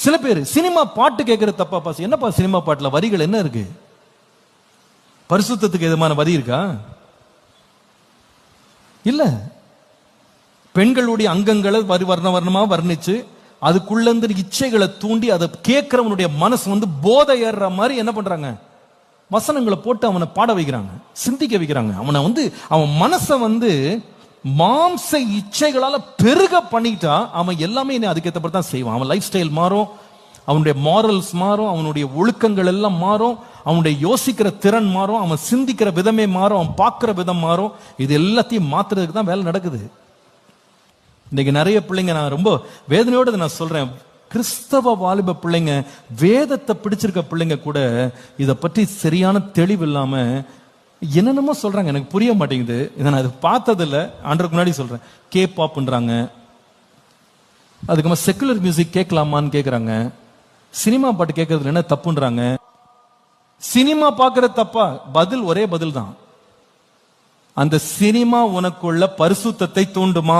சில பேர் சினிமா பாட்டு கேட்கறது தப்பா பாஸ். என்னப்பா சினிமா பாட்டுல வரிகள் என்ன இருக்கு? பரிசுத்தத்துக்கு எதுமான வரி இருக்கா? இல்ல. பெண்களுடைய அங்கங்களை வர்ணமா வர்ணிச்சு அதுக்குள்ள இருந்து இச்சைகளை தூண்டி அதை கேட்கிறவனுடைய மனசு வந்து போதை ஏறுற மாதிரி என்ன பண்றாங்க? வசனங்களை போட்டு அவனை பாட வைக்கிறாங்க, சிந்திக்க வைக்கிறாங்க. அவனை வந்து அவன் மனசை வந்து மாம்ச இச்சைகளால பெருக பண்ணிட்டா அவன் எல்லாமே அதுக்கேற்றப்பட்டு தான் செய்வான். அவன் லைஃப் ஸ்டைல் மாறும், அவனுடைய மாரல்ஸ் மாறும், அவனுடைய ஒழுக்கங்கள் எல்லாம் மாறும், அவனுடைய யோசிக்கிற திறன் மாறும், அவன் சிந்திக்கிற விதமே மாறும், அவன் பார்க்கிற விதம் மாறும். இது எல்லாத்தையும் மாத்துறதுக்கு தான் வேலை நடக்குது. இன்னைக்கு நிறைய பிள்ளைங்க, நான் ரொம்ப வேதனையோடு நான் சொல்றேன், கிறிஸ்தவ வாலிப பிள்ளைங்க, வேதத்தை பிடிச்சிருக்க பிள்ளைங்க கூட இதை பற்றி சரியான தெளிவு இல்லாம என்னென்னமோ சொல்றாங்க. எனக்கு புரிய மாட்டேங்குது. இதை நான் பார்த்ததில்ல, ஆண்டருக்கு முன்னாடி சொல்றேன். K-pop-ன்றாங்க, அதுக்கு செக்குலர் மியூசிக் கேட்கலாமான்னு கேட்கறாங்க, சினிமா பாட்டு கேட்கறதுல என்ன தப்புன்றாங்க. சினிமா பார்க்கறது தப்பா? பதில் ஒரே பதில் தான். அந்த சினிமா உனக்குள்ள பரிசுத்தத்தை தூண்டுமா?